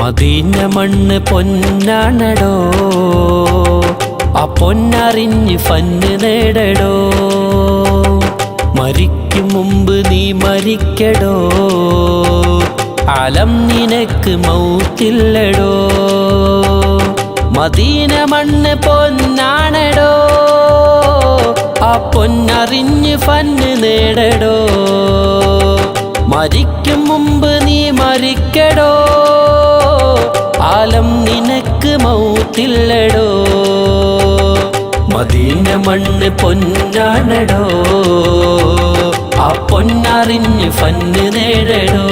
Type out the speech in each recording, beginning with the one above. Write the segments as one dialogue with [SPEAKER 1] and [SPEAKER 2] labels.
[SPEAKER 1] Medina മണ്ണ് പൊന്നാണടോ, ആ പൊന്നറിഞ്ഞ് ഫന്ന് നേടടോ. മരിക്കും മുമ്പ് നീ മരിക്കടോ, ആലം നിനക്ക് മൗത്തില്ലടോ. മദീന മണ്ണ് പൊന്നാണടോ, ആ പൊന്നറിഞ്ഞ് ഫന്ന് നേടടോ. മരിക്കും മുമ്പ് നീ മരിക്കടോ, ആലം നിനക്ക് മൗത്തില്ലടോ. മദീന മണ്ണ് പൊന്നാണടോ, ആ പൊന്നറിഞ്ഞ് ഫന്ന് നേടടോ.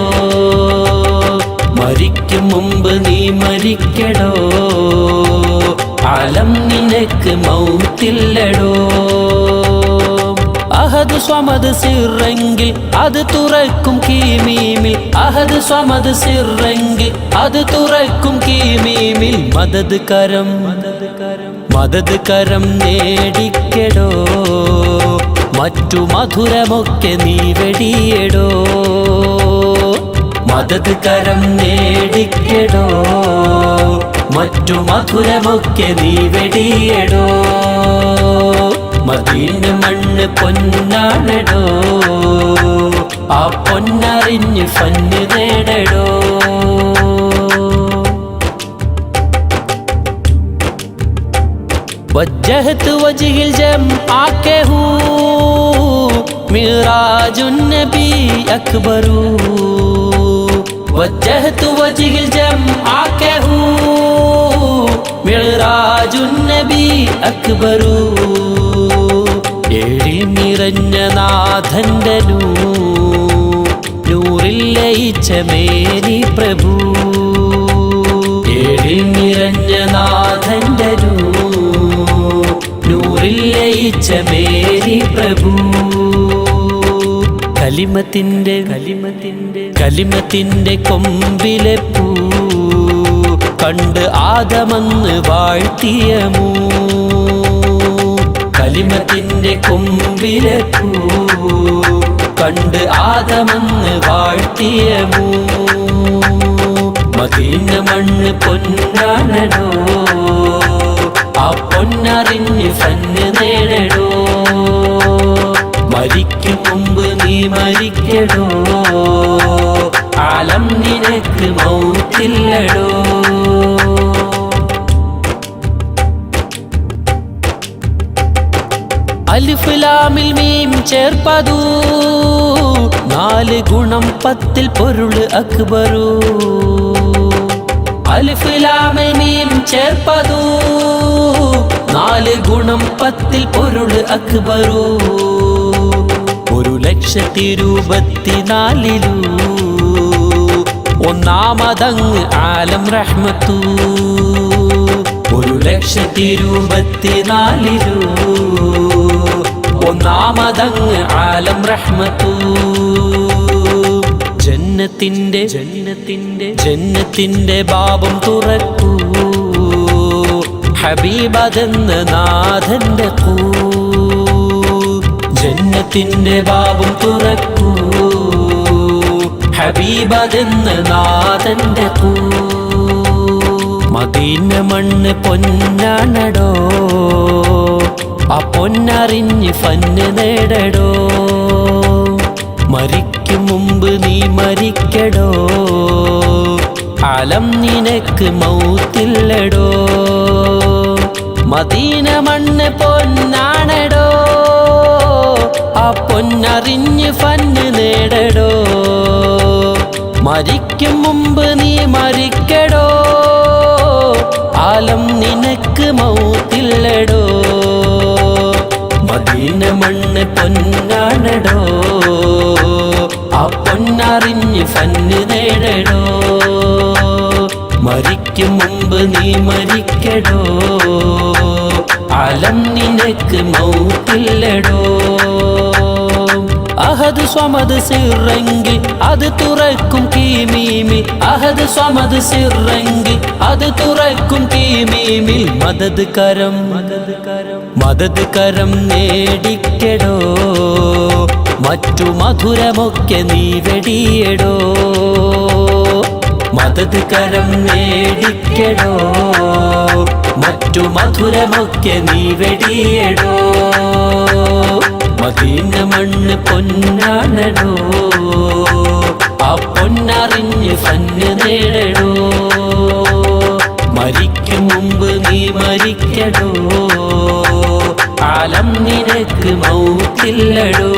[SPEAKER 1] മരിക്കും മുമ്പ് നീ മരിക്കടോ, ആലം നിനക്ക് മൗത്തില്ലടോ. അഹദ് സ്വമദ് സിറെങ്കിൽ അത് തുറക്കും കീമീമിൽ. അഹദ് സ്വമദ് സിറെങ്കിൽ അത് തുറക്കും കീമീമിൽ. മദദ് കരം മദദ് കരം നേടിക്കടോ, മറ്റു മധുരമൊക്കെ നീ വെടിയടോ. മദദ് കരം നേടിക്കടോ, മറ്റു മധുരമൊക്കെ നീ വെടിയടോ. മദീന മണ്ണ് പൊന്നാണടോ, ആ പൊന്നറിഞ്ഞ് ഫന്ന് നേടടോ. വജ്ജഹത്ത് വജ്ഹിൽ ജംആക്കെ ഹൂ, മിറാജുൻ നബി അക്ബറു. വജ്ജഹത്ത് വജ്ഹിൽ ജംആക്കെ ഹൂ, മിറാജുൻ നബി അക്ബറു. ഏഴിൽ നിറഞ്ഞ നാഥന്റെ നൂറിൽ ലയിച്ച മേരി പ്രഭു. ഏഴിൽ നിറഞ്ഞ നാഥന്റെ നൂറിൽ ലയിച്ച മേരി പ്രഭു. കലിമത്തിന്റെ കൊമ്പിലെ പൂ കണ്ട് ആദമന്ന് വാഴ്ത്തിയ മൂ. കലിമത്തിന്റെ കൊമ്പിലെ പൂ കണ്ട് ആദമന്ന് വാഴ്ത്തിയ മൂ. മദീന മണ്ണ് പൊന്നാണടോ, ആ പൊന്നറിഞ്ഞ് ഫന്ന് നേടടോ. മരിക്കും മുമ്പ് നീ മരിക്കടോ, ആലം നിനക്ക് മൗത്തില്ലടോ. അലിഫ് ലാമിൽ മീം ചേർപ്പതു, 4 ഗുണം 10 പൊരുൾ അക്ബറു. അലിഫ് ലാമിൽ മീം ചേർപ്പതു, 4 ഗുണം 10 പൊരുൾ അക്ബറു. 1,24,000 ഒന്നാമതങ്ങ് ആലം റഹ്മത്തു. 1,24,000 ഒന്നാമതങ്ങ് ആലം റഹ്മത്തു. ജന്നത്തിന്റെ ബാബം തുറക്കൂ, ഹബീബതെന്ന നാഥന്റെ കൂ. ജന്നത്തിന്റെ ബാബം തുറക്കൂ, ഹബീബതെന്ന നാഥന്റെ കൂ. മദീന മണ്ണ് പൊന്നാണടോ, ആ പൊന്നറിഞ്ഞ് ഫന്ന് നേടടോ. മരിക്കും മുമ്പ് നീ മരിക്കടോ, ആലം നിനക്ക് മൗത്തില്ലടോ. മദീന മണ്ണ് പൊന്നാണടോ, ആ പൊന്നറിഞ്ഞ് ഫന്ന് നേടടോ. മരിക്കും മുമ്പ് നീ മരിക്കടോ, ആലം നിനക്ക് മൗത്തില്ലടോ. മദീന മണ്ണ് പൊന്നാണടോ, ആ പൊന്നറിഞ്ഞ് ഫന്ന് നേടടോ. മരിക്കും മുമ്പ് നീ മരിക്കടോ, ആലം നിനക്ക് മൗത്തില്ലടോ. അഹദ് സ്വമദ് സിറെങ്കിൽ അത് തുറക്കും കീമീമിൽ. അഹദ് സ്വമദ് സിറെങ്കിൽ അത് തുറക്കും കീമീമിൽ. മദദ് കരം നേടിക്കടോ, മറ്റു മധുരമൊക്കെ നീ വെടിയടോ. മദത് കരം നേടിക്കടോ മറ്റു മധുരമൊക്കെ നീ വെടിയടോ മദീന മണ്ണ് പൊന്നാണടോ ആ പൊന്നറിഞ്ഞ് ഫന്ന് നേടടോ മരിക്കും മുമ്പ് നീ മരിക്കടോ കാലം നിനക്ക് മൗത്തില്ലടോ